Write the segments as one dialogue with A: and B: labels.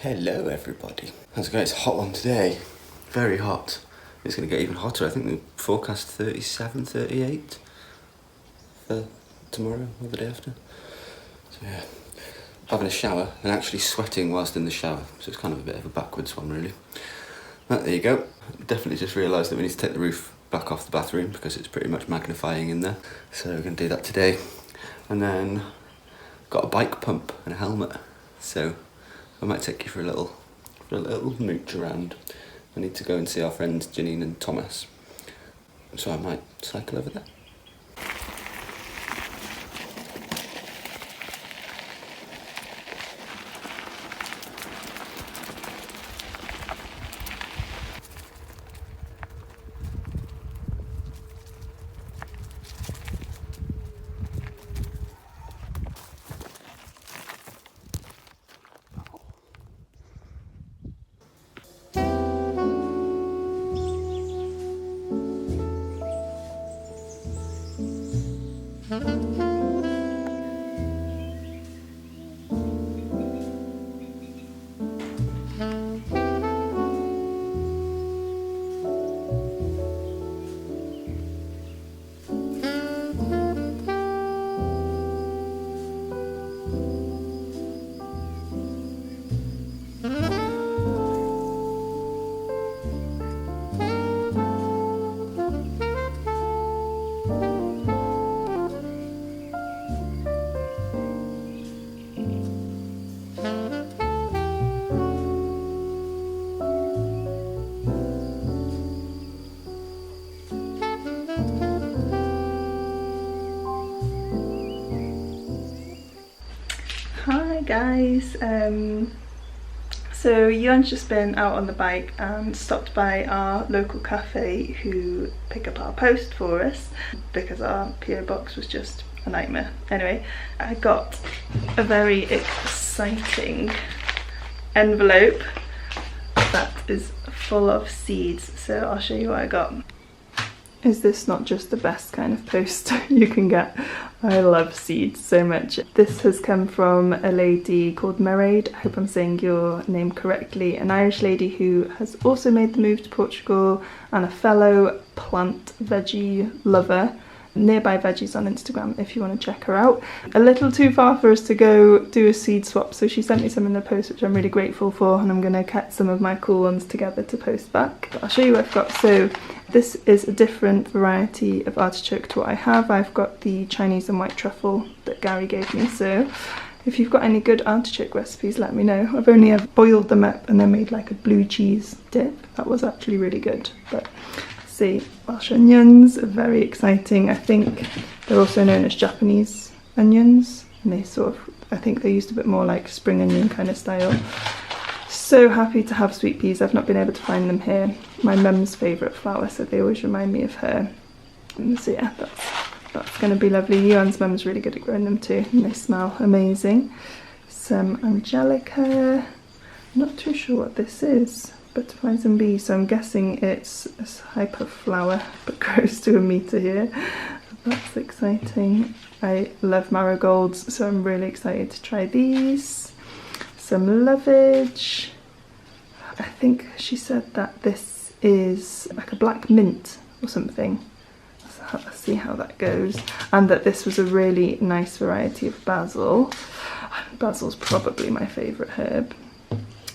A: Hello everybody. How's it going? It's a hot one today. Very hot. It's going to get even hotter. I think the forecast 37, 38 for tomorrow or the day after. So yeah, having a shower and actually sweating whilst in the shower. So it's kind of a bit of a backwards one really. But there you go. Definitely just realised that we need to take the roof back off the bathroom because it's pretty much magnifying in there. So we're going to do that today. And then got a bike pump and a helmet. So I might take you for a little mooch around. I need to go and see our friends Janine and Thomas. So I might cycle over there.
B: Hi guys, so Yuan's just been out on the bike and stopped by our local cafe who pick up our post for us because our PO box was just a nightmare. Anyway, I got a very exciting envelope that is full of seeds, so I'll show you what I got. Is this not just the best kind of post you can get? I love seeds so much. This has come from a lady called Mairead, I hope I'm saying your name correctly, an Irish lady who has also made the move to Portugal and a fellow plant veggie lover. Nearby Veggies on Instagram if you want to check her out. A little too far for us to go do a seed swap, so she sent me some in the post which I'm really grateful for, and I'm going to cut some of my cool ones together to post back. But I'll show you what I've got. So this is a different variety of artichoke to what I have. I've got the Chinese and white truffle that Gary gave me, so if you've got any good artichoke recipes let me know. I've only ever boiled them up and then made like a blue cheese dip. That was actually really good. But see, Welsh onions are very exciting. I think they're also known as Japanese onions, and they sort of, I think they're used a bit more like spring onion kind of style. So happy to have sweet peas. I've not been able to find them here. My mum's favourite flower, so they always remind me of her. And so yeah, that's going to be lovely. Yuan's mum's really good at growing them too, and they smell amazing. Some angelica. I'm not too sure what this is. Butterflies and bees, so I'm guessing it's a type of flower but grows to 1 meter here. That's exciting. I love marigolds, so I'm really excited to try these. Some lovage. I think she said that this is like a black mint or something. Let's see how that goes. And that this was a really nice variety of basil. Basil's probably my favourite herb.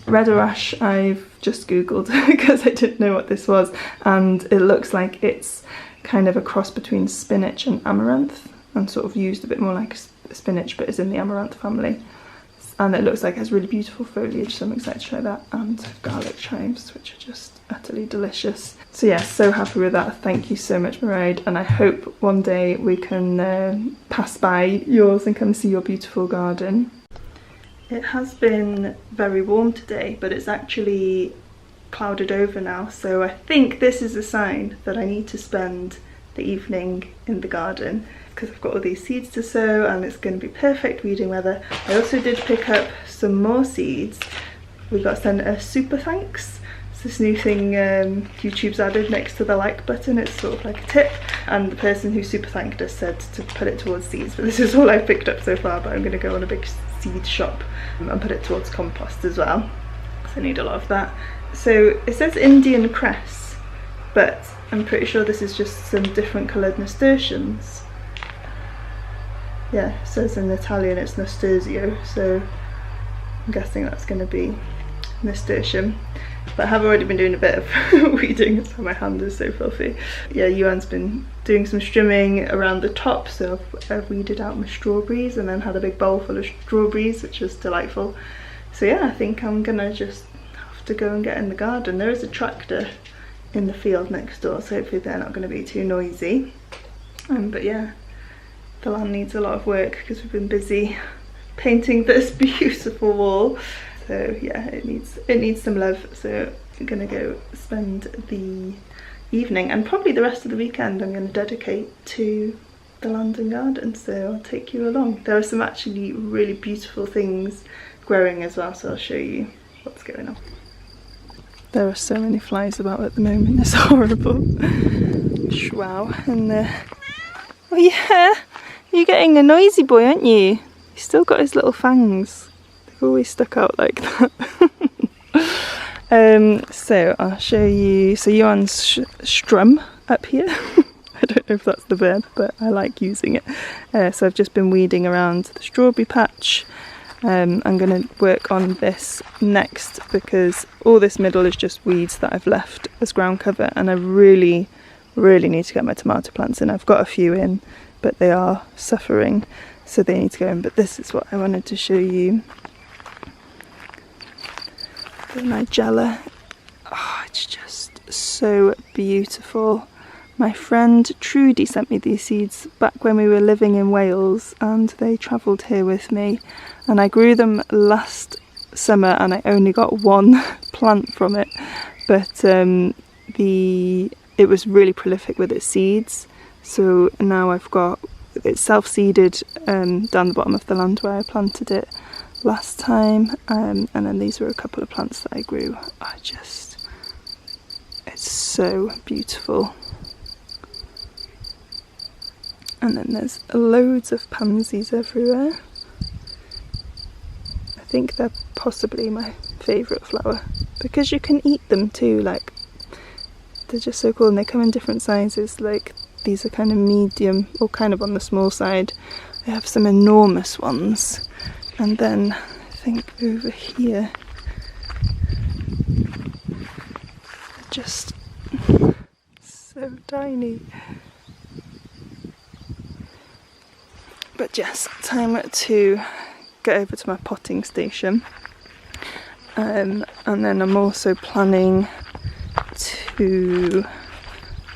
B: Red Arash I've just googled because I didn't know what this was, and it looks like it's kind of a cross between spinach and amaranth, and sort of used a bit more like spinach but is in the amaranth family, and it looks like it has really beautiful foliage, so I'm excited to try that. And garlic chives, which are just utterly delicious. So yeah, so happy with that. Thank you so much, Mairead, and I hope one day we can pass by yours and come see your beautiful garden. It has been very warm today, but it's actually clouded over now, so I think this is a sign that I need to spend the evening in the garden because I've got all these seeds to sow and it's going to be perfect reading weather. I also did pick up some more seeds. We got sent a super thanks. It's this new thing YouTube's added next to the like button. It's sort of like a tip, and the person who super thanked us said to put it towards seeds, but this is all I've picked up so far, but I'm going to go on a big seed shop and put it towards compost as well. so I need a lot of that. So it says Indian cress, but I'm pretty sure this is just some different coloured nasturtiums. Yeah, it says in Italian it's nasturtio, so I'm guessing that's going to be nasturtium. But I have already been doing a bit of weeding, so my hand is so filthy. Yeah, Yuan's been doing some strimming around the top, so I've weeded out my strawberries and then had a big bowl full of strawberries, which was delightful. So yeah, I think I'm gonna just have to go and get in the garden. There is a tractor in the field next door, so hopefully they're not going to be too noisy. But yeah, the land needs a lot of work because we've been busy painting this beautiful wall. So yeah, it needs some love. So I'm gonna go spend the evening and probably the rest of the weekend I'm going to dedicate to the land and garden. So I'll take you along. There are some actually really beautiful things growing as well, so I'll show you what's going on. There are so many flies about at the moment, it's horrible. Wow, and oh yeah, you're getting a noisy boy, aren't you? He's still got his little fangs. They've always stuck out like that. So I'll show you, so Yuan's strum up here. I don't know if that's the verb, but I like using it. So I've just been weeding around the strawberry patch. I'm going to work on this next because all this middle is just weeds that I've left as ground cover, and I really need to get my tomato plants in. I've got a few in, but they are suffering, so they need to go in. But this is what I wanted to show you. The nigella. Oh, it's just so beautiful. My friend Trudy sent me these seeds back when we were living in Wales, and they travelled here with me, and I grew them last summer and I only got one plant from it, but it was really prolific with its seeds, so now I've got it self-seeded down the bottom of the land where I planted it last time, and then these were a couple of plants that I grew. It's so beautiful. And then there's loads of pansies everywhere. I think they're possibly my favourite flower because you can eat them too, like they're just so cool, and they come in different sizes. Like these are kind of medium or kind of on the small side. I have some enormous ones, and then I think over here just so tiny. But yes, time to get over to my potting station, and then I'm also planning to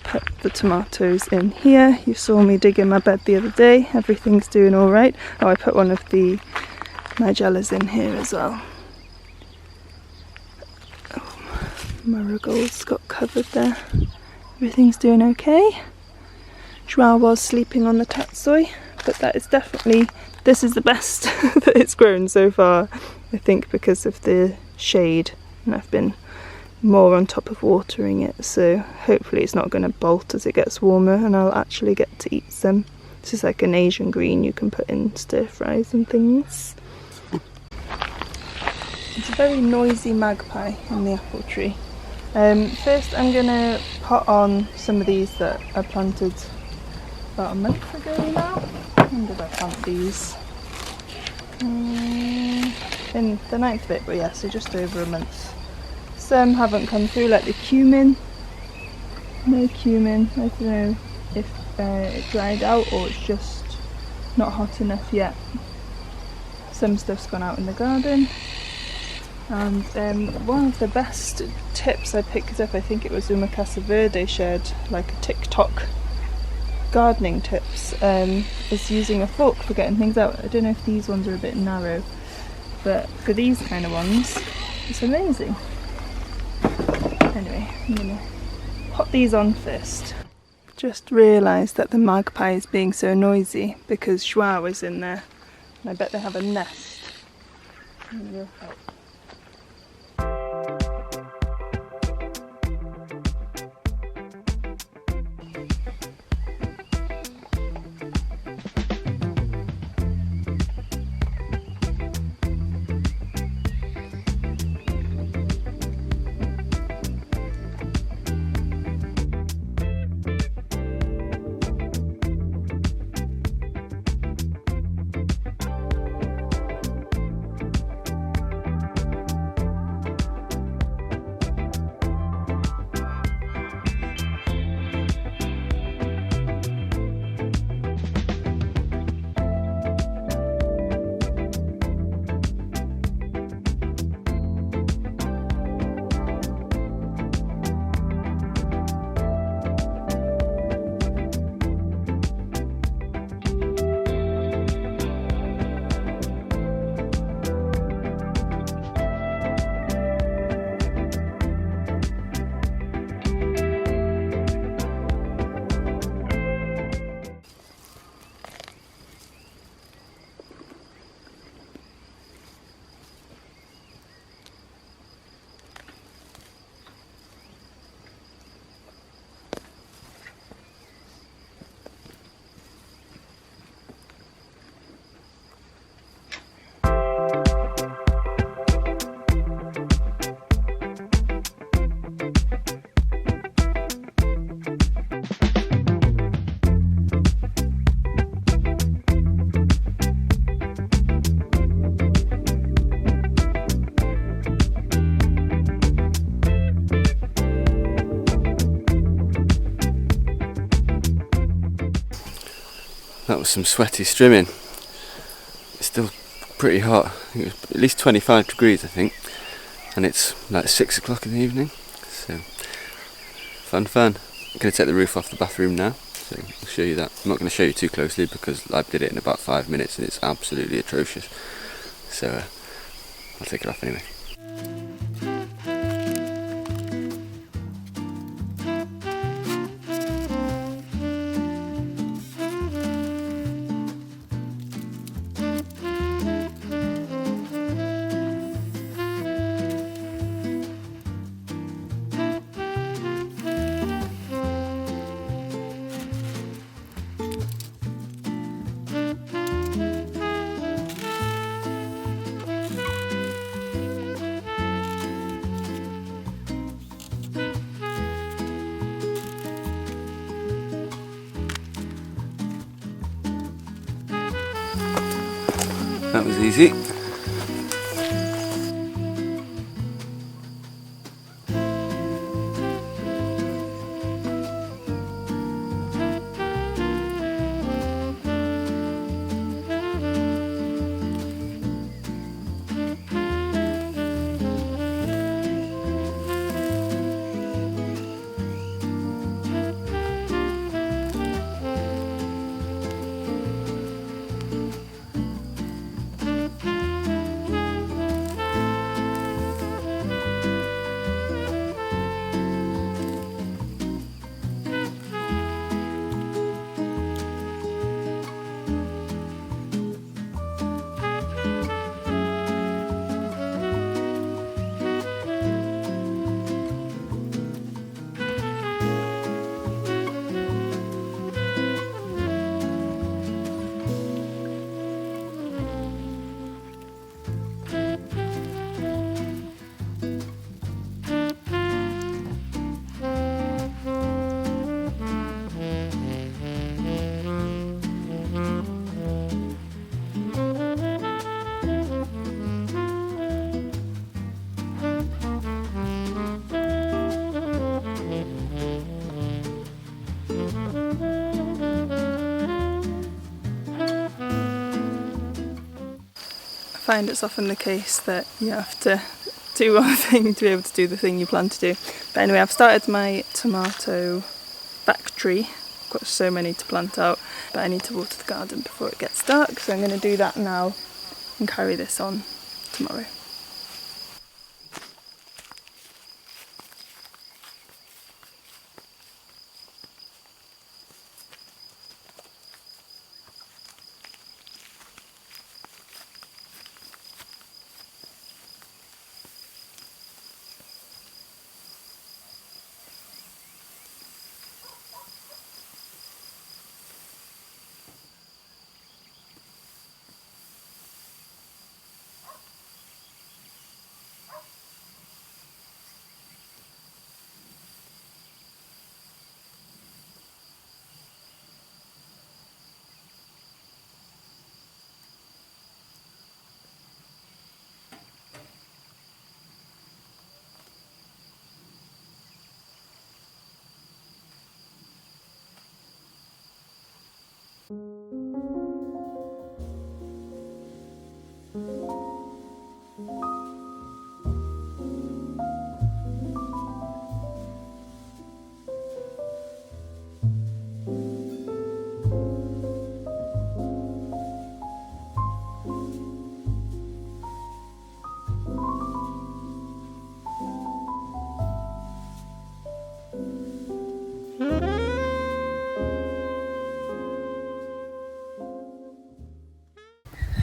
B: put the tomatoes in here. You saw me dig in my bed the other day. Everything's doing all right. Oh, I put one of the nigellas in here as well. Oh, marigolds got covered there. Everything's doing okay. Joao was sleeping on the tatsoi, but that is definitely, this is the best that it's grown so far, I think, because of the shade, and I've been more on top of watering it, so hopefully it's not going to bolt as it gets warmer and I'll actually get to eat some. This is like an Asian green you can put in stir fries and things. It's a very noisy magpie in the apple tree. First I'm going to pot on some of these that I planted about a month ago now. When did I plant these? In the 9th bit, but yeah, so just over a month. Some haven't come through, like the cumin. No cumin. I don't know if it dried out or it's just not hot enough yet. Some stuff's gone out in the garden. And one of the best tips I picked up, I think it was Uma Casa Verde shared, like a TikTok gardening tips, is using a fork for getting things out. I don't know if these ones are a bit narrow, but for these kind of ones, it's amazing. Anyway, I'm gonna pop these on first. Just realised that the magpie is being so noisy because Joao is in there, and I bet they have a nest. I'm gonna go help.
A: was some sweaty strimming. It's still pretty hot. I think it was at least 25 degrees, I think, and it's like 6 o'clock in the evening. So fun. I'm going to take the roof off the bathroom now, so I'll show you that. I'm not going to show you too closely because I did it in about 5 minutes and it's absolutely atrocious. So I'll take it off anyway. That was easy.
B: I find it's often the case that you have to do one thing to be able to do the thing you plan to do. But anyway, I've started my tomato factory. I've got so many to plant out, but I need to water the garden before it gets dark, so I'm going to do that now and carry this on tomorrow.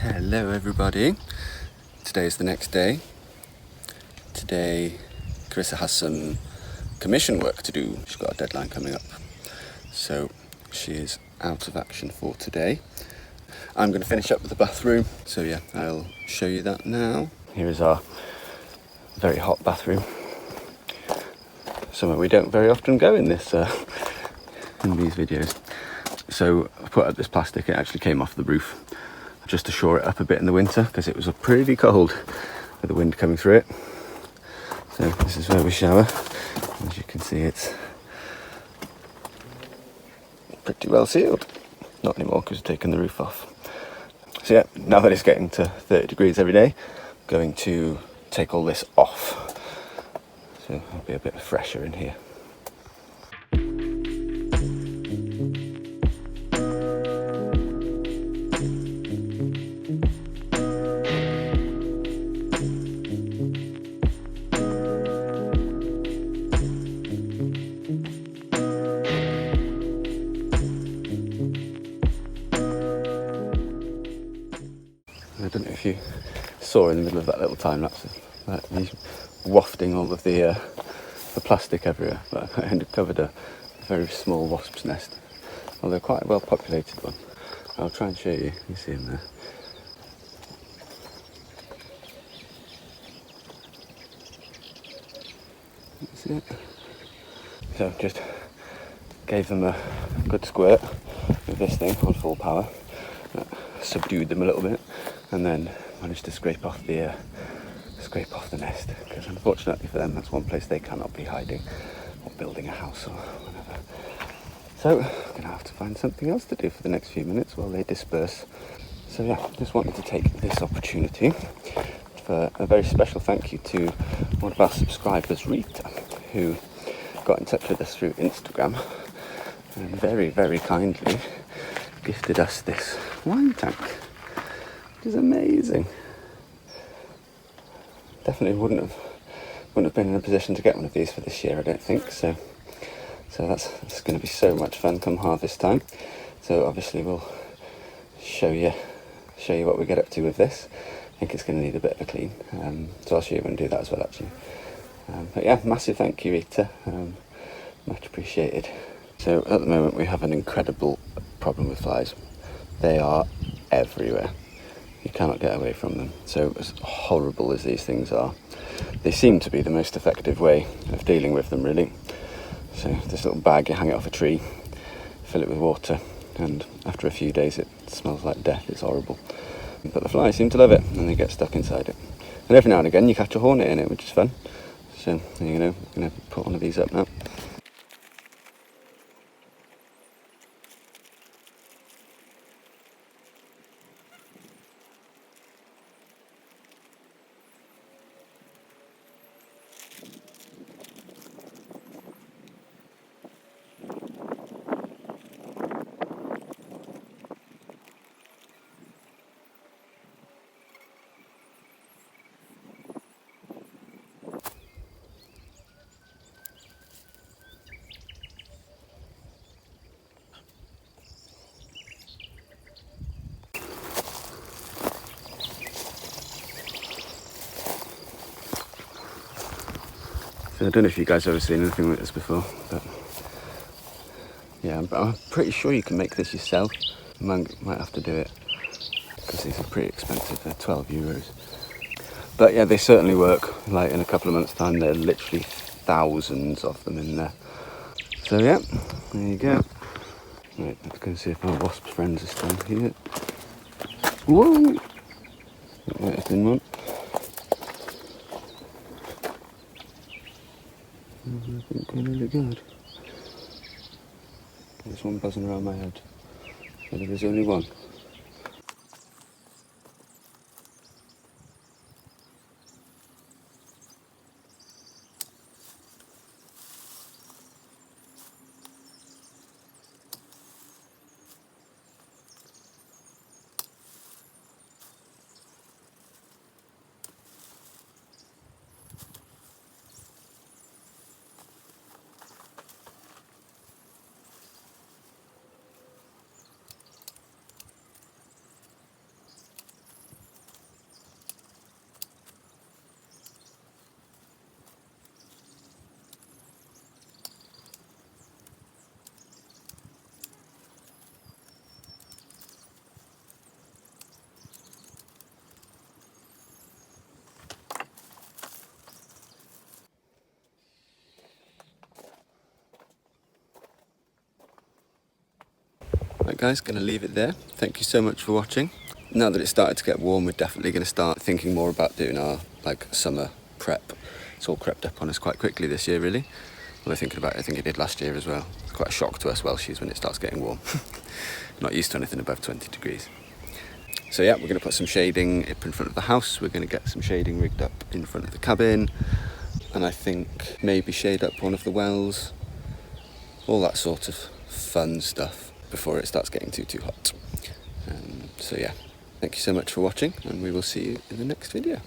A: Hello everybody, today is the next day. Today Carissa has some commission work to do. She's got a deadline coming up, so she is out of action for today. I'm going to finish up with the bathroom, so yeah, I'll show you that now. Here is our very hot bathroom, somewhere we don't very often go in this in these videos. So I put up this plastic, it actually came off the roof just to shore it up a bit in the winter because it was pretty cold with the wind coming through it. So this is where we shower. As you can see, it's pretty well sealed. Not anymore because we've taken the roof off. So yeah, now that it's getting to 30 degrees every day, I'm going to take all this off. So it'll be a bit fresher in here. I don't know if you saw in the middle of that little time lapse of me wafting all of the plastic everywhere, but I uncovered a very small wasp's nest, although quite a well populated one. I'll try and show you. You see him there. See it? So just gave them a good squirt with this thing on full power, subdued them a little bit, and then managed to scrape off the nest, because unfortunately for them that's one place they cannot be hiding or building a house or whatever. So I'm going to have to find something else to do for the next few minutes while they disperse. So yeah, just wanted to take this opportunity for a very special thank you to one of our subscribers, Rita, who got in touch with us through Instagram and very, very kindly gifted us this wine tank, which is amazing. Definitely wouldn't have been in a position to get one of these for this year, I don't think. So that's going to be so much fun come harvest time. So obviously we'll show you what we get up to with this. I think it's going to need a bit of a clean, so I'll show you when to do that as well, actually. But yeah, massive thank you, Rita. Much appreciated. So at the moment we have an incredible problem with flies. They are everywhere. You cannot get away from them. So as horrible as these things are, they seem to be the most effective way of dealing with them, really. So this little bag, you hang it off a tree, fill it with water, and after a few days it smells like death. It's horrible. But the flies seem to love it, and they get stuck inside it. And every now and again you catch a hornet in it, which is fun. So I'm going to put one of these up now. So I don't know if you guys have ever seen anything like this before, but yeah, I'm pretty sure you can make this yourself. Might have to do it because these are pretty expensive. They're 12 euros. But yeah, they certainly work. Like in a couple of months' time, there are literally thousands of them in there. So yeah, there you go. Right, let's go and see if our wasp friends are still here. Whoa! Right, a thin one. I think we're really good. There's one buzzing around my head. But there's only one. Right guys, going to leave it there. Thank you so much for watching. Now that it's started to get warm, we're definitely going to start thinking more about doing our summer prep. It's all crept up on us quite quickly this year, really. Although thinking about it, I think it did last year as well. It's quite a shock to us Welshies when it starts getting warm. Not used to anything above 20 degrees. So yeah, we're going to put some shading up in front of the house. We're going to get some shading rigged up in front of the cabin. And I think maybe shade up one of the wells. All that sort of fun stuff before it starts getting too hot. So yeah, thank you so much for watching, and we will see you in the next video.